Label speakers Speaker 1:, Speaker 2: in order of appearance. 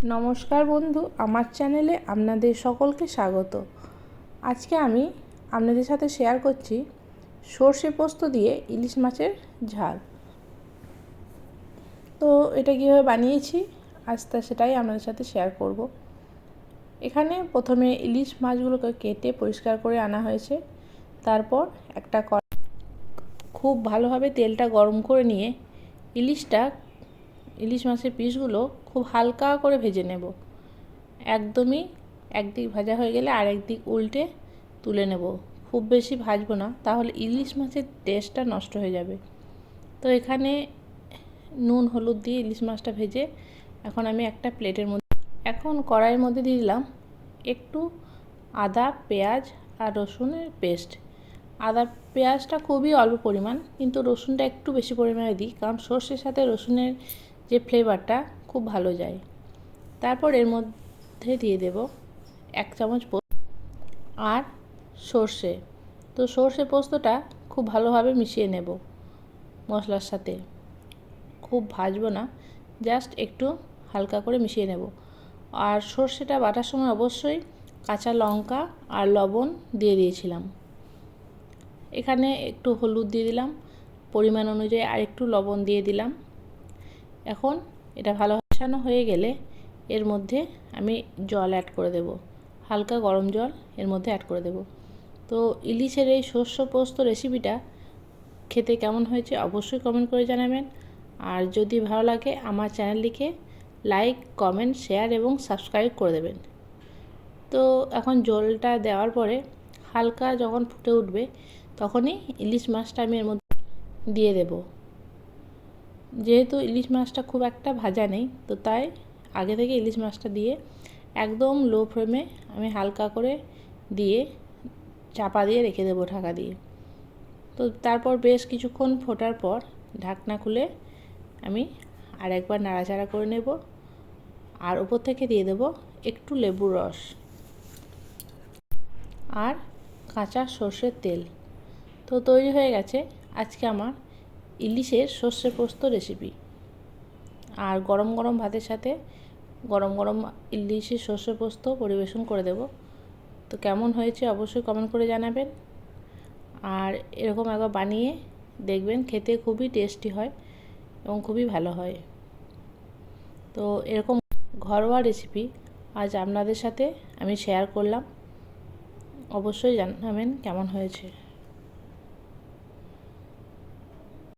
Speaker 1: নমস্কার বন্ধু, আমার চ্যানেলে আপনাদের সকলকে স্বাগত। আজকে আমি আপনাদের সাথে শেয়ার করছি সর্ষে পোস্ত দিয়ে ইলিশ মাছের ঝাল। তো এটা কীভাবে বানিয়েছি আজকে সেটাই আপনাদের সাথে শেয়ার করব। এখানে প্রথমে ইলিশ মাছগুলোকে কেটে পরিষ্কার করে আনা হয়েছে। তারপর একটা খুব ভালোভাবে তেলটা গরম করে নিয়ে ইলিশ মাছের পিসগুলো খুব হালকা করে ভেজে নেব। একদমই একদিক ভাজা হয়ে গেলে আরেক দিক উল্টে তুলে নেব। খুব বেশি ভাজবো না, তাহলে ইলিশ মাছের টেস্টটা নষ্ট হয়ে যাবে। তো এখানে নুন হলুদ দিয়ে ইলিশ মাছটা ভেজে এখন আমি একটা প্লেটের মধ্যে কড়াইয়ের মধ্যে দিয়ে দিলাম একটু আদা, পেঁয়াজ আর রসুনের পেস্ট। আদা পেঁয়াজটা খুবই অল্প পরিমাণ, কিন্তু রসুনটা একটু বেশি পরিমাণে দিই, কারণ সর্ষের সাথে রসুনের যে ফ্লেভারটা খুব ভালো যায়। তারপর এর মধ্যে দিয়ে দেব 1 চামচ আর সর্ষে। তো সর্ষে পোস্তটা খুব ভালোভাবে মিশিয়ে নেব মশলার সাথে। খুব ভাজবো না, জাস্ট একটু হালকা করে মিশিয়ে নেব। আর সর্ষেটা বাটার সময় অবশ্যই কাঁচা লঙ্কা আর লবণ দিয়ে দিয়েছিলাম। এখানে একটু হলুদ দিয়ে দিলাম, পরিমাণ অনুযায়ী আর একটু লবণ দিয়ে দিলাম। এখন এটা ভালো মেশানো হয়ে গেলে এর মধ্যে আমি জল অ্যাড করে দেব, হালকা গরম জল এর মধ্যে অ্যাড করে দেব। তো ইলিশের এই সর্ষে পোস্ত রেসিপিটা খেতে কেমন হয়েছে অবশ্যই কমেন্ট করে জানাবেন। আর যদি ভালো লাগে আমার চ্যানেলটিকে লাইক, কমেন্ট, শেয়ার এবং সাবস্ক্রাইব করে দেবেন। তো এখন জলটা দেওয়ার পরে হালকা যখন ফুটে উঠবে তখনই ইলিশ মাছটা আমি এর মধ্যে দিয়ে দেব। যেহেতু ইলিশ মাছটা খুব একটা ভাজা নেই, তো তাই আগে থেকে ইলিশ মাছটা দিয়ে একদম লো ফ্লেমে আমি হালকা করে দিয়ে চাপা দিয়ে রেখে দেবো, ঢাকা দিয়ে। তো তারপর বেশ কিছুক্ষণ ফোটার পর ঢাকনা খুলে আমি আরেকবার নাড়াচাড়া করে নেব। আর উপর থেকে দিয়ে দেব একটু লেবুর রস আর কাঁচা সর্ষের তেল। তো তৈরি হয়ে গেছে আজকে আমার ইলিশের সর্ষে পোস্ত রেসিপি। আর গরম গরম ভাতের সাথে গরম গরম ইলিশের সর্ষে পোস্ত পরিবেশন করে দেব। তো কেমন হয়েছে অবশ্যই কমেন্ট করে জানাবেন। আর এরকম একবার বানিয়ে দেখবেন, খেতে খুবই টেস্টি হয় এবং খুবই ভালো হয়। তো এরকম ঘরোয়া রেসিপি আজ আপনাদের সাথে আমি শেয়ার করলাম। অবশ্যই জানাবেন কেমন হয়েছে।